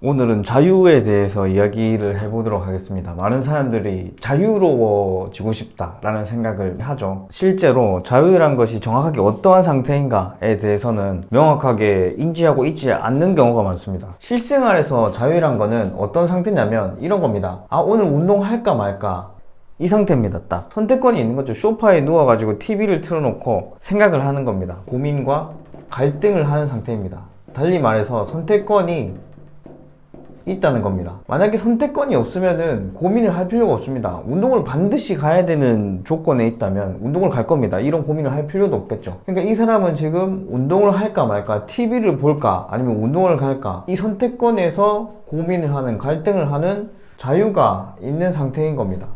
오늘은 자유에 대해서 이야기를 해보도록 하겠습니다. 많은 사람들이 자유로워지고 싶다라는 생각을 하죠. 실제로 자유란 것이 정확하게 어떠한 상태인가에 대해서는 명확하게 인지하고 있지 않는 경우가 많습니다. 실생활에서 자유란 거는 어떤 상태냐면 이런 겁니다. 오늘 운동할까 말까, 이 상태입니다. 딱 선택권이 있는 거죠. 소파에 누워가지고 TV를 틀어놓고 생각을 하는 겁니다. 고민과 갈등을 하는 상태입니다. 달리 말해서 선택권이 있다는 겁니다. 만약에 선택권이 없으면은 고민을 할 필요가 없습니다. 운동을 반드시 가야 되는 조건에 있다면 운동을 갈 겁니다. 이런 고민을 할 필요도 없겠죠. 그러니까 이 사람은 지금 운동을 할까 말까, TV를 볼까 아니면 운동을 갈까, 이 선택권에서 고민을 하는, 갈등을 하는 자유가 있는 상태인 겁니다.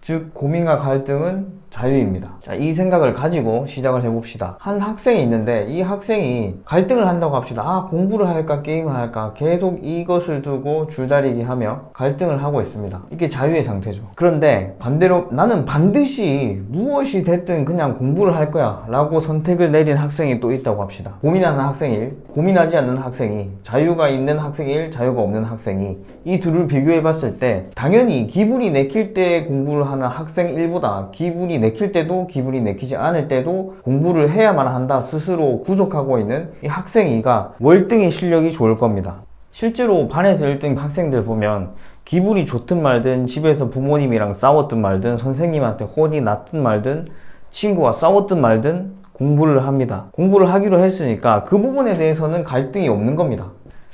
즉 고민과 갈등은 자유입니다. 자, 이 생각을 가지고 시작을 해봅시다. 한 학생이 있는데 이 학생이 갈등을 한다고 합시다. 공부를 할까 게임을 할까, 계속 이것을 두고 줄다리기 하며 갈등을 하고 있습니다. 이게 자유의 상태죠. 그런데 반대로 나는 반드시 무엇이 됐든 그냥 공부를 할 거야 라고 선택을 내린 학생이 또 있다고 합시다. 고민하는 학생 1, 고민하지 않는 학생이, 자유가 있는 학생 1, 자유가 없는 학생이, 이 둘을 비교해 봤을 때 당연히 기분이 내킬 때 공부를 하는 학생 1보다 기분이 내킬 때도 기분이 내키지 않을 때도 공부를 해야만 한다 스스로 구속하고 있는 이 학생 2가 월등히 실력이 좋을 겁니다. 실제로 반에서 1등 학생들 보면 기분이 좋든 말든, 집에서 부모님이랑 싸웠든 말든, 선생님한테 혼이 났든 말든, 친구와 싸웠든 말든 공부를 합니다. 공부를 하기로 했으니까 그 부분에 대해서는 갈등이 없는 겁니다.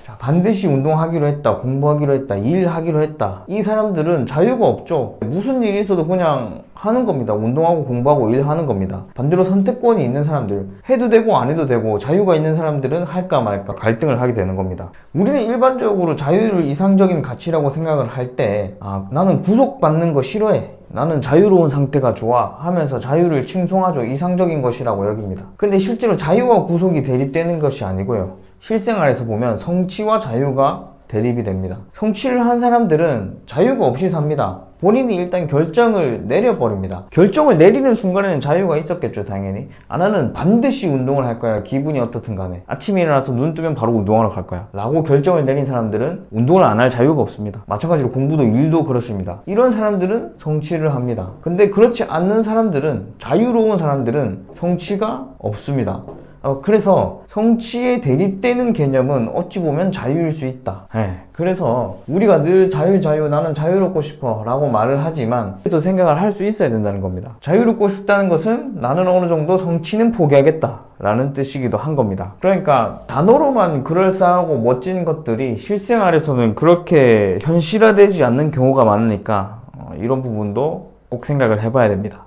자, 반드시 운동하기로 했다, 공부하기로 했다, 일하기로 했다, 이 사람들은 자유가 없죠. 무슨 일이 있어도 그냥 하는 겁니다. 운동하고 공부하고 일하는 겁니다. 반대로 선택권이 있는 사람들, 해도 되고 안 해도 되고 자유가 있는 사람들은 할까 말까 갈등을 하게 되는 겁니다. 우리는 일반적으로 자유를 이상적인 가치라고 생각을 할 때 나는 구속받는 거 싫어해, 나는 자유로운 상태가 좋아 하면서 자유를 칭송하죠. 이상적인 것이라고 여깁니다. 근데 실제로 자유와 구속이 대립되는 것이 아니고요, 실생활에서 보면 성취와 자유가 대립이 됩니다. 성취를 한 사람들은 자유가 없이 삽니다. 본인이 일단 결정을 내려버립니다. 결정을 내리는 순간에는 자유가 있었겠죠. 당연히 나는 반드시 운동을 할 거야, 기분이 어떻든 간에 아침에 일어나서 눈 뜨면 바로 운동하러 갈 거야 라고 결정을 내린 사람들은 운동을 안 할 자유가 없습니다. 마찬가지로 공부도 일도 그렇습니다. 이런 사람들은 성취를 합니다. 근데 그렇지 않는 사람들은, 자유로운 사람들은 성취가 없습니다. 그래서 성취에 대립되는 개념은 어찌 보면 자유일 수 있다. 그래서 우리가 늘 자유, 나는 자유롭고 싶어 라고 말을 하지만 또 생각을 할 수 있어야 된다는 겁니다. 자유롭고 싶다는 것은 나는 어느 정도 성취는 포기하겠다 라는 뜻이기도 한 겁니다. 그러니까 단어로만 그럴싸하고 멋진 것들이 실생활에서는 그렇게 현실화되지 않는 경우가 많으니까 이런 부분도 꼭 생각을 해봐야 됩니다.